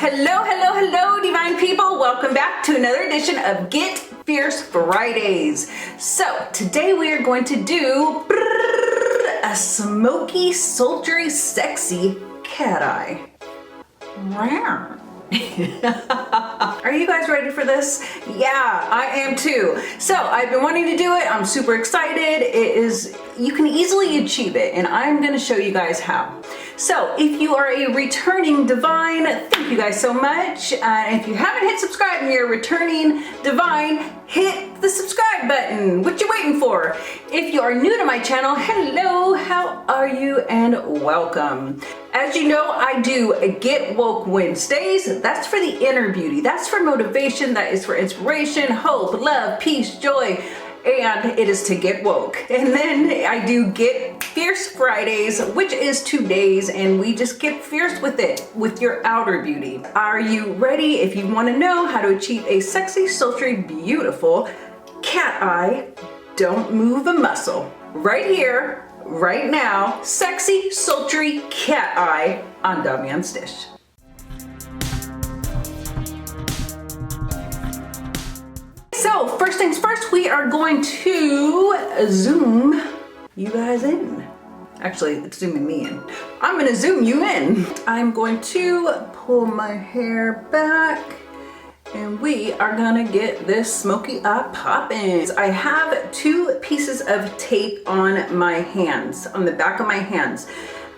Hello, hello, hello, divine people. Welcome back to another edition of Get Fierce Fridays. So today we are going to do a smoky, sultry, sexy cat eye. Are you guys ready for this? Yeah, I am too. So I've been wanting to do it. I'm super excited. You can easily achieve it, and I'm going to show you guys how. So if you are a returning divine, thank you guys so much. If you haven't hit subscribe and you're a returning divine, hit the subscribe button. What you waiting for? If you are new to my channel, hello, how are you, and welcome. As you know, I do a Get Woke Wednesdays. That's for the inner beauty. That's for motivation. That is for inspiration, hope, love, peace, joy. And it is to get woke. And then I do Get Fierce Fridays, which is 2 days, and we just get fierce with it, with your outer beauty. Are you ready? If you want to know how to achieve a sexy, sultry, beautiful cat eye, don't move a muscle. Right here, right now, sexy, sultry cat eye on Damian's Dish. So first things first, we are going to zoom you guys in. Actually, it's zooming me in. I'm gonna zoom you in. I'm going to pull my hair back, and we are gonna get this smoky eye poppin'. I have 2 pieces of tape on my hands, on the back of my hands.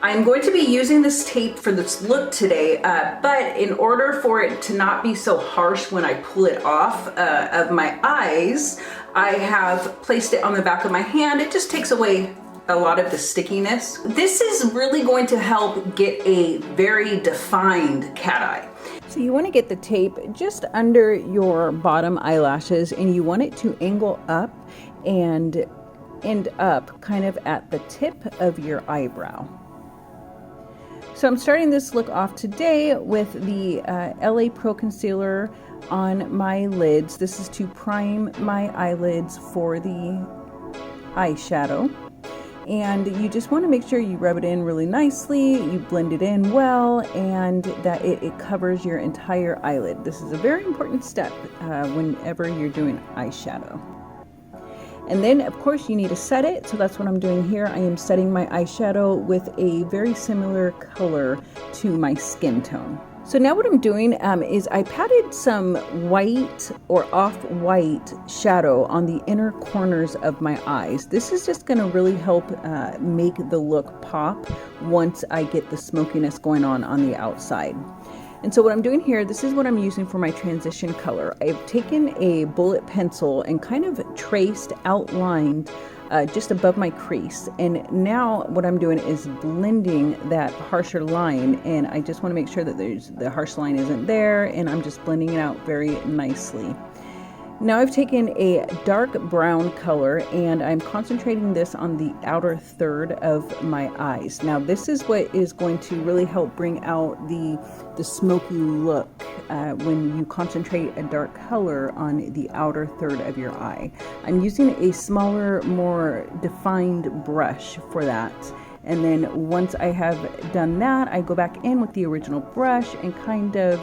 I'm going to be using this tape for this look today, but in order for it to not be so harsh when I pull it off of my eyes, I have placed it on the back of my hand. It just takes away a lot of the stickiness. This is really going to help get a very defined cat eye. So you want to get the tape just under your bottom eyelashes, and you want it to angle up and end up kind of at the tip of your eyebrow. So I'm starting this look off today with the LA Pro Concealer on my lids. This is to prime my eyelids for the eyeshadow. And you just want to make sure you rub it in really nicely, you blend it in well, and that it covers your entire eyelid. This is a very important step whenever you're doing eyeshadow. And then, of course, you need to set it. So that's what I'm doing here. I am setting my eyeshadow with a very similar color to my skin tone. So now what I'm doing is I patted some white or off-white shadow on the inner corners of my eyes. This is just going to really help make the look pop once I get the smokiness going on the outside. And so what I'm doing here, this is what I'm using for my transition color. I've taken a bullet pencil and kind of traced, outlined just above my crease. And now what I'm doing is blending that harsher line, and I just want to make sure that the harsh line isn't there, and I'm just blending it out very nicely. Now I've taken a dark brown color, and I'm concentrating this on the outer third of my eyes. Now this is what is going to really help bring out the smoky look when you concentrate a dark color on the outer third of your eye. I'm using a smaller, more defined brush for that. And then once I have done that, I go back in with the original brush and kind of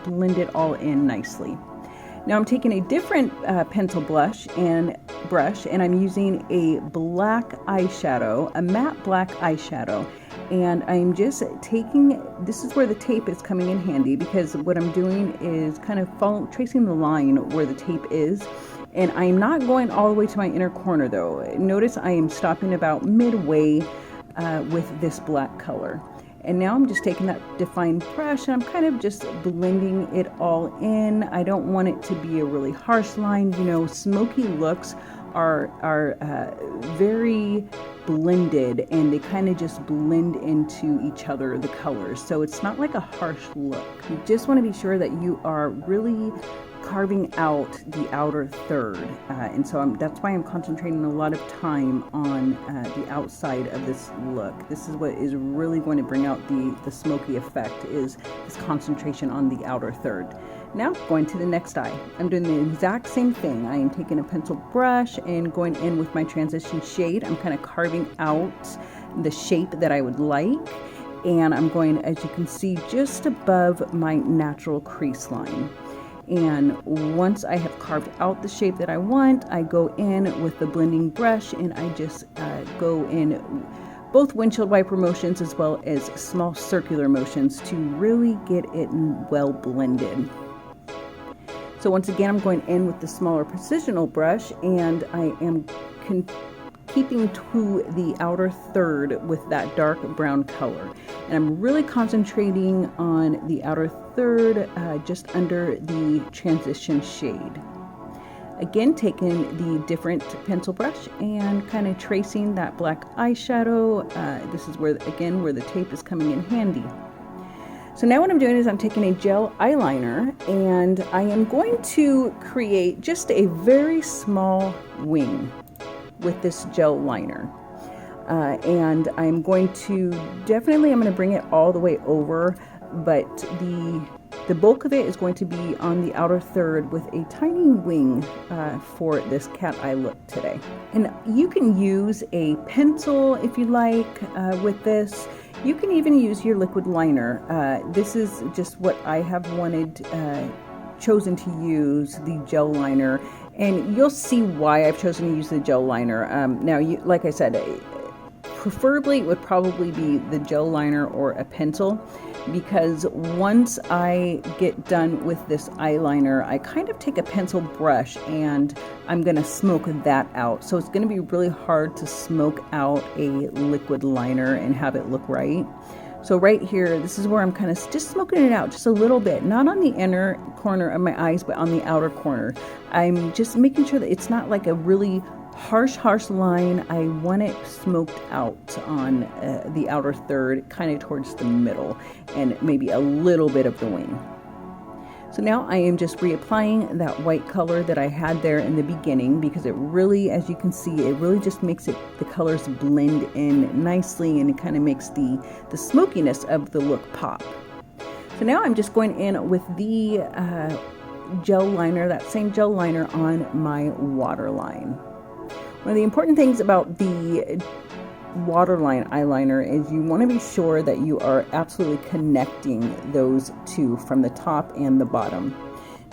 blend it all in nicely. Now I'm taking a different pencil blush and brush, and I'm using a black eyeshadow, a matte black eyeshadow, and I'm just taking, this is where the tape is coming in handy, because what I'm doing is kind of tracing the line where the tape is, and I'm not going all the way to my inner corner though. Notice I am stopping about midway with this black color. And now I'm just taking that defined brush, and I'm kind of just blending it all in. I don't want it to be a really harsh line. You know, smoky looks are very blended, and they kind of just blend into each other, the colors. So it's not like a harsh look. You just want to be sure that you are really carving out the outer third, and so that's why I'm concentrating a lot of time on the outside of this look. This is what is really going to bring out the smoky effect, is this concentration on the outer third. Now going to the next eye, I'm doing the exact same thing. I am taking a pencil brush and going in with my transition shade. I'm kind of carving out the shape that I would like, and I'm going, as you can see, just above my natural crease line. And once I have carved out the shape that I want, I go in with the blending brush and I just go in both windshield wiper motions as well as small circular motions to really get it well blended. So once again, I'm going in with the smaller precisional brush, and I am keeping to the outer third with that dark brown color. And I'm really concentrating on the outer third, just under the transition shade. Again, taking the different pencil brush and kind of tracing that black eyeshadow. This is where, again, where the tape is coming in handy. So now what I'm doing is I'm taking a gel eyeliner, and I am going to create just a very small wing with this gel liner. And I'm going to I'm going to bring it all the way over, but the bulk of it is going to be on the outer third with a tiny wing for this cat eye look today. And you can use a pencil if you like with this. You can even use your liquid liner. This is just what I have chosen to use, the gel liner. And you'll see why I've chosen to use the gel liner. Now, like I said, preferably it would probably be the gel liner or a pencil, because once I get done with this eyeliner, I kind of take a pencil brush and I'm going to smoke that out. So it's going to be really hard to smoke out a liquid liner and have it look right. So right here, this is where I'm kind of just smoking it out just a little bit, not on the inner corner of my eyes, but on the outer corner. I'm just making sure that it's not like a really harsh line. I want it smoked out on the outer third, kind of towards the middle, and maybe a little bit of the wing. So now I am just reapplying that white color that I had there in the beginning, because it really, as you can see, it really just makes the colors blend in nicely, and it kind of makes the smokiness of the look pop. So now I'm just going in with the gel liner, that same gel liner on my waterline. One of the important things about the waterline eyeliner is you want to be sure that you are absolutely connecting those two from the top and the bottom.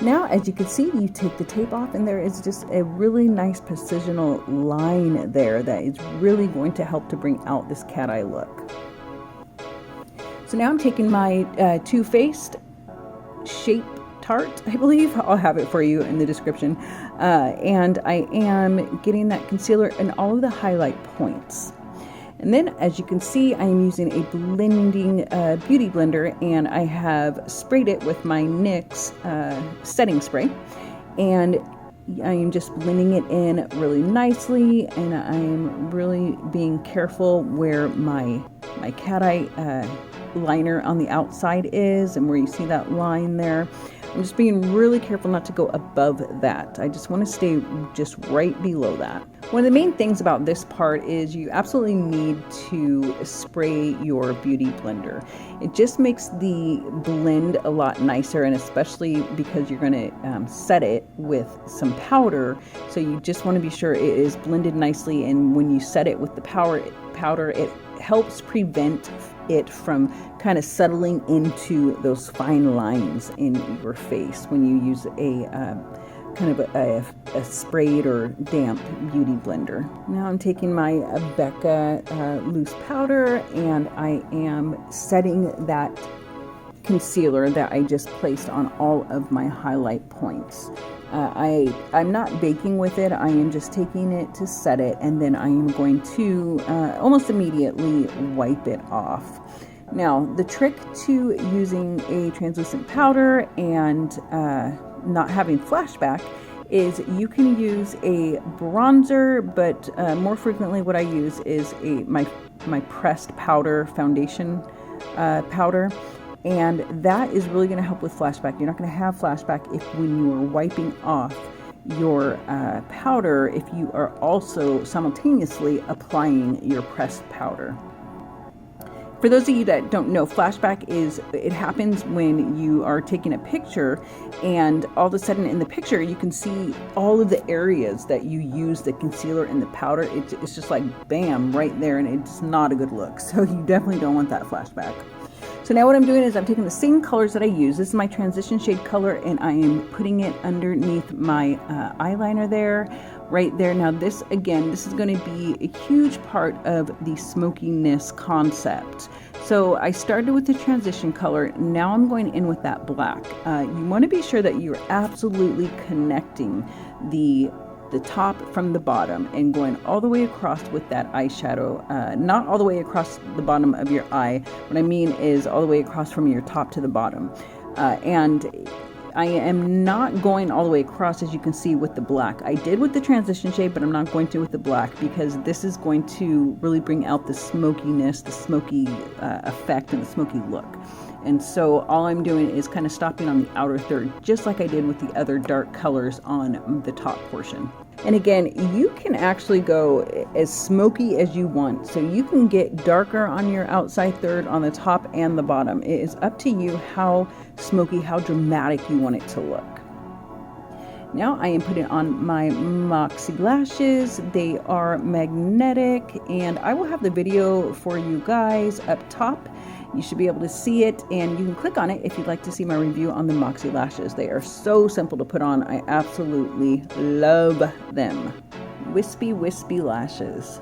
Now, as you can see, you take the tape off and there is just a really nice precisional line there that is really going to help to bring out this cat eye look. So now I'm taking my Too Faced Shape Tarte, I believe. I'll have it for you in the description. And I am getting that concealer in all of the highlight points. And then, as you can see, I am using a blending beauty blender, and I have sprayed it with my NYX setting spray. And I am just blending it in really nicely, and I am really being careful where my cat eye liner on the outside is, and where you see that line there. I'm just being really careful not to go above that. I just want to stay just right below that. One of the main things about this part is you absolutely need to spray your beauty blender. It just makes the blend a lot nicer, and especially because you're going to set it with some powder. So you just want to be sure it is blended nicely, and when you set it with the powder, it helps prevent it from kind of settling into those fine lines in your face when you use a kind of a sprayed or damp beauty blender. Now I'm taking my Becca loose powder, and I am setting that concealer that I just placed on all of my highlight points. I'm not baking with it. I am just taking it to set it, and then I am going to almost immediately wipe it off. Now, the trick to using a translucent powder and not having flashback is you can use a bronzer, but more frequently what I use is my pressed powder foundation powder. And that is really going to help with flashback. You're not going to have flashback when you are wiping off your powder, if you are also simultaneously applying your pressed powder. For those of you that don't know, flashback it happens when you are taking a picture and all of a sudden in the picture you can see all of the areas that you use the concealer and the powder. It's just like bam right there, and it's not a good look. So you definitely don't want that flashback. So now what I'm doing is I'm taking the same colors that I use. This is my transition shade color, and I am putting it underneath my eyeliner there. Right there. Now this, again, this is going to be a huge part of the smokiness concept. So I started with the transition color. Now I'm going in with that black. You want to be sure that you're absolutely connecting the top from the bottom and going all the way across with that eyeshadow. Not all the way across the bottom of your eye. What I mean is all the way across from your top to the bottom. And I am not going all the way across, as you can see, with the black. I did with the transition shade, but I'm not going to with the black because this is going to really bring out the smokiness, the smoky effect, and the smoky look. And so all I'm doing is kind of stopping on the outer third, just like I did with the other dark colors on the top portion. And again, you can actually go as smoky as you want. So you can get darker on your outside third, on the top and the bottom. It is up to you how smoky, how dramatic you want it to look. Now I am putting on my Moxie lashes. They are magnetic, and I will have the video for you guys up top. You should be able to see it, and you can click on it if you'd like to see my review on the Moxie lashes. They are so simple to put on. I absolutely love them. Wispy, wispy lashes.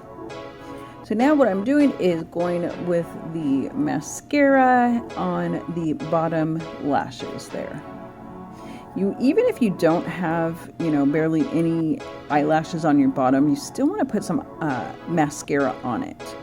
So now what I'm doing is going with the mascara on the bottom lashes there. Even if you don't have, barely any eyelashes on your bottom, you still want to put some mascara on it.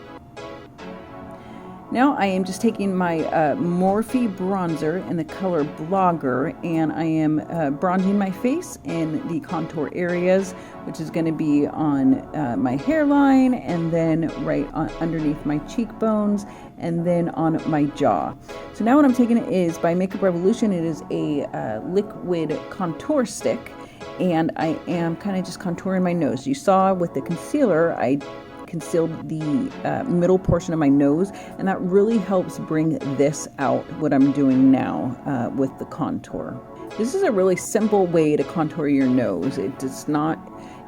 Now I am just taking my Morphe Bronzer in the color Blogger, and I am bronzing my face in the contour areas, which is going to be on my hairline, and then right underneath my cheekbones, and then on my jaw. So now what I'm taking is by Makeup Revolution. It is a liquid contour stick, and I am kind of just contouring my nose. You saw with the concealer, I concealed the middle portion of my nose, and that really helps bring this out, what I'm doing now with the contour. This is a really simple way to contour your nose. It does not,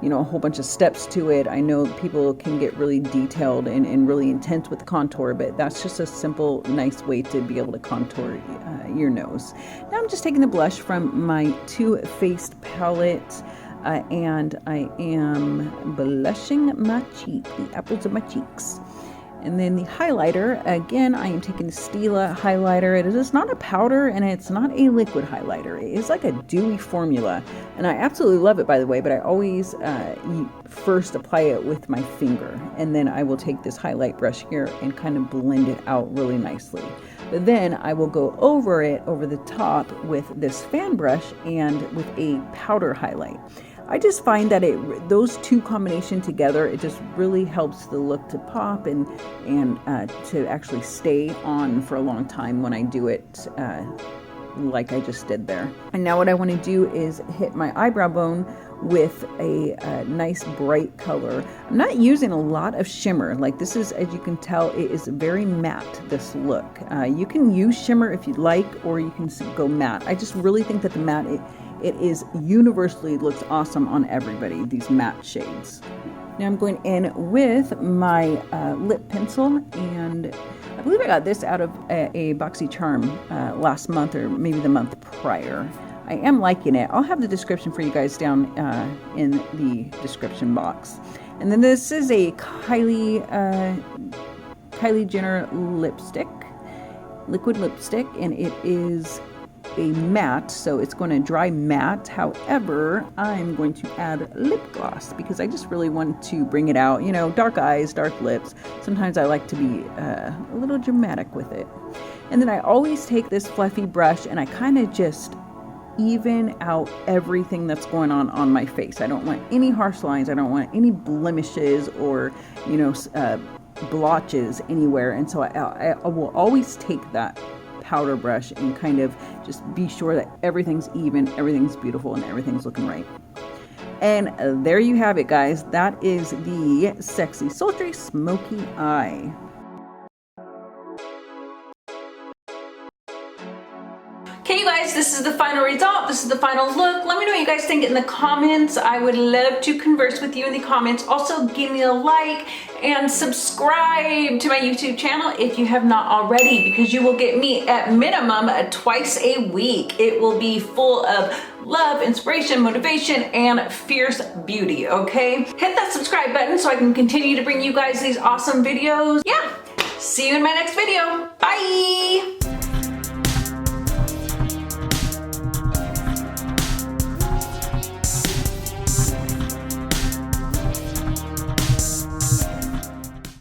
a whole bunch of steps to it. I know people can get really detailed and really intense with the contour, but that's just a simple, nice way to be able to contour your nose. Now I'm just taking the blush from my Too Faced palette, and I am blushing my cheek, the apples of my cheeks. And then the highlighter, again, I am taking the Stila Highlighter. It is not a powder, and it's not a liquid highlighter. It is like a dewy formula, and I absolutely love it, by the way, but I always first apply it with my finger, and then I will take this highlight brush here and kind of blend it out really nicely. But then I will go over it, over the top, with this fan brush and with a powder highlight. I just find that those two combination together, it just really helps the look to pop and to actually stay on for a long time when I do it like I just did there. And now what I want to do is hit my eyebrow bone with a nice bright color. I'm not using a lot of shimmer. Like, this is, as you can tell, it is very matte, this look. You can use shimmer if you'd like, or you can go matte. I just really think that the matte, it is universally looks awesome on everybody, these matte shades. Now I'm going in with my lip pencil, and I believe I got this out of a BoxyCharm last month, or maybe the month prior. I am liking it. I'll have the description for you guys down in the description box. And then this is a Kylie Jenner lipstick, liquid lipstick, and it is a matte, so it's going to dry matte. However, I'm going to add lip gloss because I just really want to bring it out. Dark eyes, dark lips. Sometimes I like to be a little dramatic with it. And then I always take this fluffy brush and I kind of just even out everything that's going on my face. I don't want any harsh lines. I don't want any blemishes or, blotches anywhere. And so I will always take that powder brush and kind of just be sure that everything's even, everything's beautiful, and everything's looking right. And there you have it, guys. That is the Sexy Sultry Smoky Eye. Okay, you guys, this is the final result. This is the final look. Let me know what you guys think in the comments. I would love to converse with you in the comments. Also, give me a like and subscribe to my YouTube channel if you have not already, because you will get me at minimum twice a week. It will be full of love, inspiration, motivation, and fierce beauty, okay? Hit that subscribe button so I can continue to bring you guys these awesome videos. Yeah, see you in my next video. Bye!